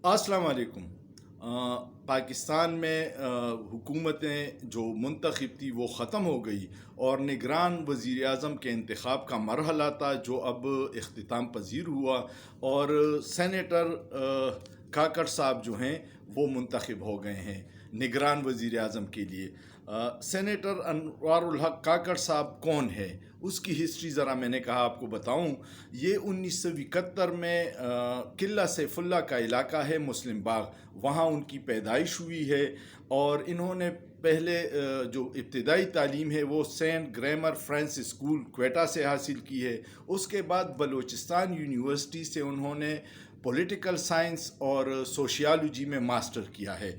अस्सलाम वालेकुम। पाकिस्तान में हुकूमतें जो मुंतखब थी वो ख़त्म हो गई और निगरान वज़ीर आज़म के इंतख़ाब का मरहला था जो अब इख्तिताम पज़ीर हुआ और सेनेटर काकड़ साहब जो हैं वो मुंतखब हो गए हैं निगरान वज़ीर आज़म के लिए। सेनेटर अनवारुल हक काकड़ साहब कौन है, उसकी हिस्ट्री ज़रा मैंने कहा आपको बताऊं। ये 1971 में किला सैफुल्ला का इलाका है, मुस्लिम बाग, वहाँ उनकी पैदाइश हुई है और इन्होंने पहले जो इब्तदाई तालीम है वो saint grammar French school Quetta से हासिल की है। उसके बाद बलूचिस्तान यूनिवर्सिटी से उन्होंने पॉलिटिकल साइंस और सोशियोलॉजी में मास्टर किया है।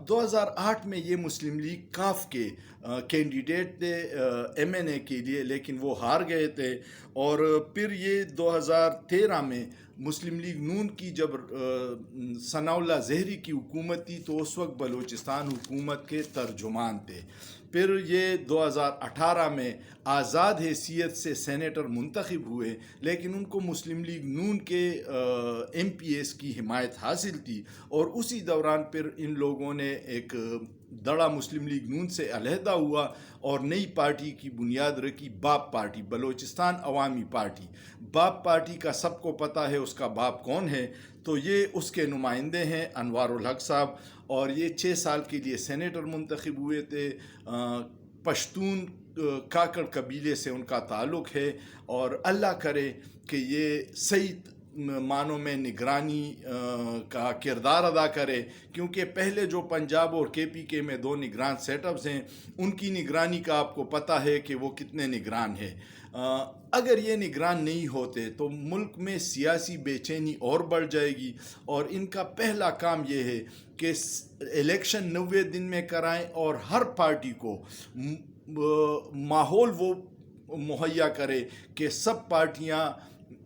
2008 में ये मुस्लिम लीग काफ के कैंडिडेट थे MNA के लिए, लेकिन वो हार गए थे। और फिर ये 2013 में मुस्लिम लीग नून की जब सनाउल्लाह ज़हरी की हुकूमत थी तो उस वक्त बलूचिस्तान हुकूमत के तर्जुमान थे। फिर ये 2018 में आज़ाद हैसियत से सेनेटर मुंतखब हुए, लेकिन उनको मुस्लिम लीग नून के MPs की हिमायत हासिल थी और उसी दौरान फिर इन लोगों ने एक दड़ा मुस्लिम लीग नून से अलहदा हुआ और नई पार्टी की बुनियाद रखी, बाप पार्टी, बलूचिस्तान अवामी पार्टी। बाप पार्टी का सबको पता है उसका बाप कौन है, तो ये उसके नुमाइंदे हैं अनवारुल हक साहब, और ये 6 साल के लिए सेनेटर मुंतखब हुए थे। पश्तून काकड़ कबीले से उनका ताल्लुक़ है और अल्लाह करे कि ये सही मानों में निगरानी का किरदार अदा करे, क्योंकि पहले जो पंजाब और KPK में 2 निगरान सेटअप्स हैं उनकी निगरानी का आपको पता है कि वो कितने निगरान है। अगर ये निगरान नहीं होते तो मुल्क में सियासी बेचैनी और बढ़ जाएगी और इनका पहला काम ये है कि इलेक्शन 90 दिन में कराएं और हर पार्टी को माहौल वो मुहैया करे कि सब पार्टियां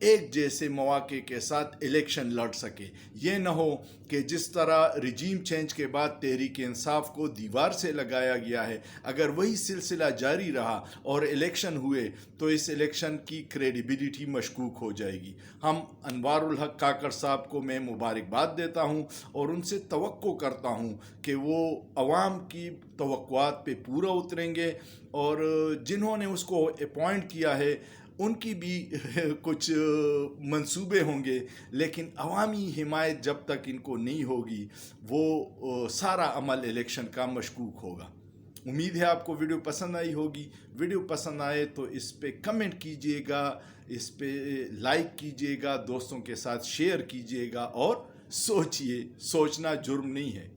एक जैसे मौके के साथ इलेक्शन लड़ सके। ये न हो कि जिस तरह रिजीम चेंज के बाद तहरीक इंसाफ को दीवार से लगाया गया है, अगर वही सिलसिला जारी रहा और इलेक्शन हुए तो इस इलेक्शन की क्रेडिबिलिटी मशकूक हो जाएगी। हम अनवारुल हक काकड़ साहब को मैं मुबारकबाद देता हूँ और उनसे तवक्को करता हूँ कि वो अवाम की तवक्कुआत पे पूरा उतरेंगे और जिन्होंने उसको अपॉइंट किया है उनकी भी कुछ मंसूबे होंगे, लेकिन अवामी हिमायत जब तक इनको नहीं होगी वो सारा अमल इलेक्शन का मशकूक होगा। उम्मीद है आपको वीडियो पसंद आई होगी। वीडियो पसंद आए तो इस पे कमेंट कीजिएगा, इस पे लाइक कीजिएगा, दोस्तों के साथ शेयर कीजिएगा और सोचिए, सोचना जुर्म नहीं है।